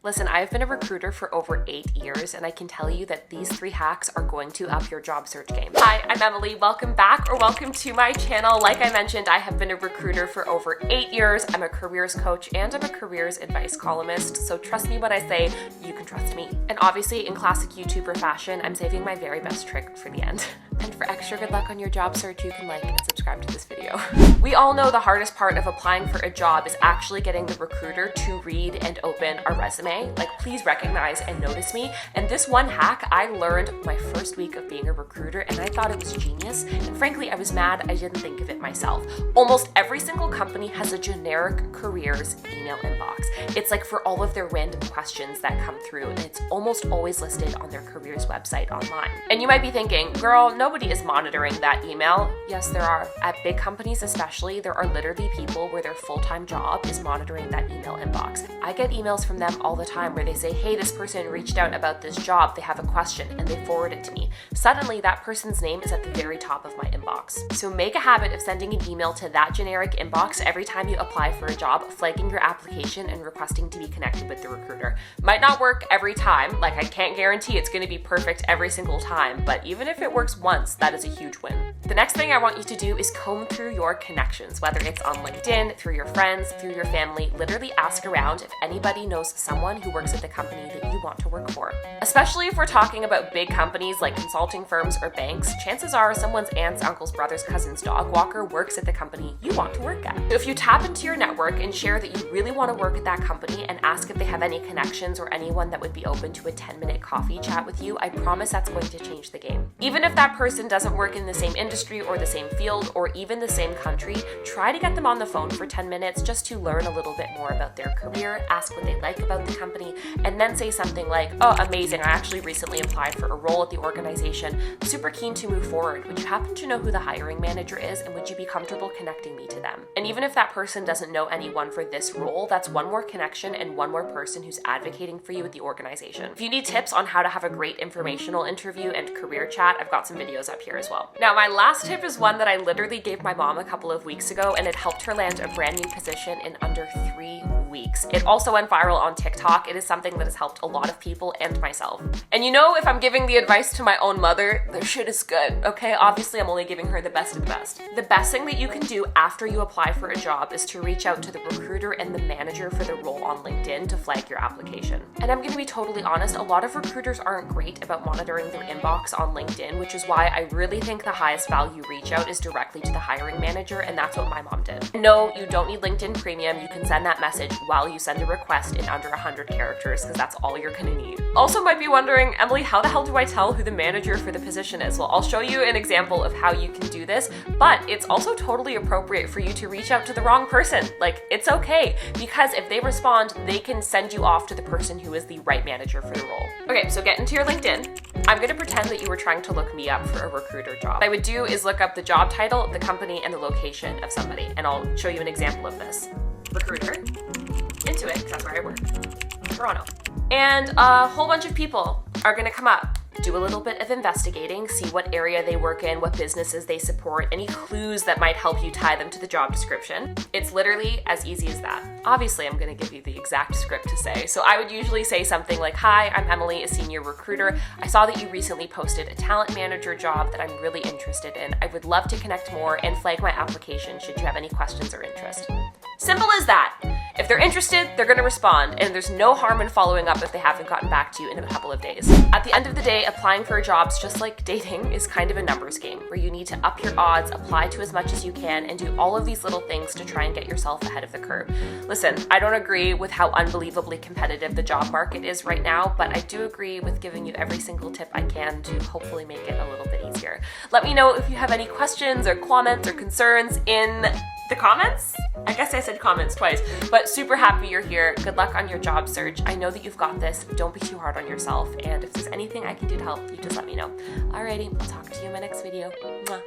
Listen, I've been a recruiter for over 8 years, and I can tell you that these 3 hacks are going to up your job search game. Hi, I'm Emily. Welcome back, or welcome to my channel. Like I mentioned, I have been a recruiter for over 8 years. I'm a careers coach and I'm a careers advice columnist, so trust me when I say you can trust me. And obviously, in classic YouTuber fashion, I'm saving my very best trick for the end. And for extra good luck on your job search, you can like and subscribe to this video. We all know the hardest part of applying for a job is actually getting the recruiter to read and open our resume. Like, please recognize and notice me. And this one hack I learned my first week of being a recruiter, and I thought it was genius. And frankly, I was mad I didn't think of it myself. Almost every single company has a generic careers email inbox. It's like for all of their random questions that come through, and it's almost always listed on their careers website online. And you might be thinking, girl, nobody is monitoring that email. Yes, there are. At big companies especially, there are literally people where their full-time job is monitoring that email inbox. I get emails from them all the time where they say, hey, this person reached out about this job, they have a question, and they forward it to me. Suddenly, that person's name is at the very top of my inbox. So make a habit of sending an email to that generic inbox every time you apply for a job, flagging your application and requesting to be connected with the recruiter. Might not work every time, like I can't guarantee it's going to be perfect every single time, but even if it works once, that is a huge win. The next thing I want you to do is comb through your connections, whether it's on LinkedIn, through your friends, through your family. Literally ask around if anybody knows someone who works at the company that you want to work for. Especially if we're talking about big companies like consulting firms or banks, chances are someone's aunt's, uncle's, brother's, cousin's dog walker works at the company you want to work at. So if you tap into your network and share that you really want to work at that company and ask if they have any connections or anyone that would be open to a 10-minute coffee chat with you, I promise that's going to change the game. Even if that person doesn't work in the same industry or the same field or even the same country, try to get them on the phone for 10 minutes just to learn a little bit more about their career, ask what they like about the company, and then say something like, oh, amazing, I actually recently applied for a role at the organization, super keen to move forward. Would you happen to know who the hiring manager is, and would you be comfortable connecting me to them? And even if that person doesn't know anyone for this role, that's one more connection and one more person who's advocating for you at the organization. If you need tips on how to have a great informational interview and career chat, I've got some videos up here as well. Now, my last tip is one that I literally gave my mom a couple of weeks ago, and it helped her land a brand new position in under 3 weeks. It also went viral on TikTok. It is something that has helped a lot of people and myself. And you know, if I'm giving the advice to my own mother, the shit is good, okay? Obviously, I'm only giving her the best of the best. The best thing that you can do after you apply for a job is to reach out to the recruiter and the manager for the role on LinkedIn to flag your application. And I'm gonna be totally honest, a lot of recruiters aren't great about monitoring their inbox on LinkedIn, which is why I really think the highest value reach out is directly to the hiring manager, and that's what my mom did. No, you don't need LinkedIn Premium. You can send that message while you send a request in under 100 characters, because that's all you're gonna need. Also might be wondering, Emily, how the hell do I tell who the manager for the position is? Well, I'll show you an example of how you can do this, but it's also totally appropriate for you to reach out to the wrong person. Like, it's okay, because if they respond, they can send you off to the person who is the right manager for the role. Okay, so get into your LinkedIn. I'm gonna pretend that you were trying to look me up for a recruiter job. What I would do is look up the job title, the company, and the location of somebody, and I'll show you an example of this. Recruiter, Intuit, because that's where I work, Toronto. And a whole bunch of people are gonna come up. Do a little bit of investigating, see what area they work in, what businesses they support, any clues that might help you tie them to the job description. It's literally as easy as that. Obviously, I'm gonna give you the exact script to say. So I would usually say something like, hi, I'm Emily, a senior recruiter. I saw that you recently posted a talent manager job that I'm really interested in. I would love to connect more and flag my application should you have any questions or interest. Simple as that. If they're interested, they're gonna respond, and there's no harm in following up if they haven't gotten back to you in a couple of days. At the end of the day, applying for jobs, just like dating, is kind of a numbers game where you need to up your odds, apply to as much as you can, and do all of these little things to try and get yourself ahead of the curve. Listen, I don't agree with how unbelievably competitive the job market is right now, but I do agree with giving you every single tip I can to hopefully make it a little bit easier. Let me know if you have any questions or comments or concerns in the comments? I guess I said comments twice, but super happy you're here. Good luck on your job search. I know that you've got this. Don't be too hard on yourself. And if there's anything I can do to help, you just let me know. Alrighty, I'll talk to you in my next video. Mwah.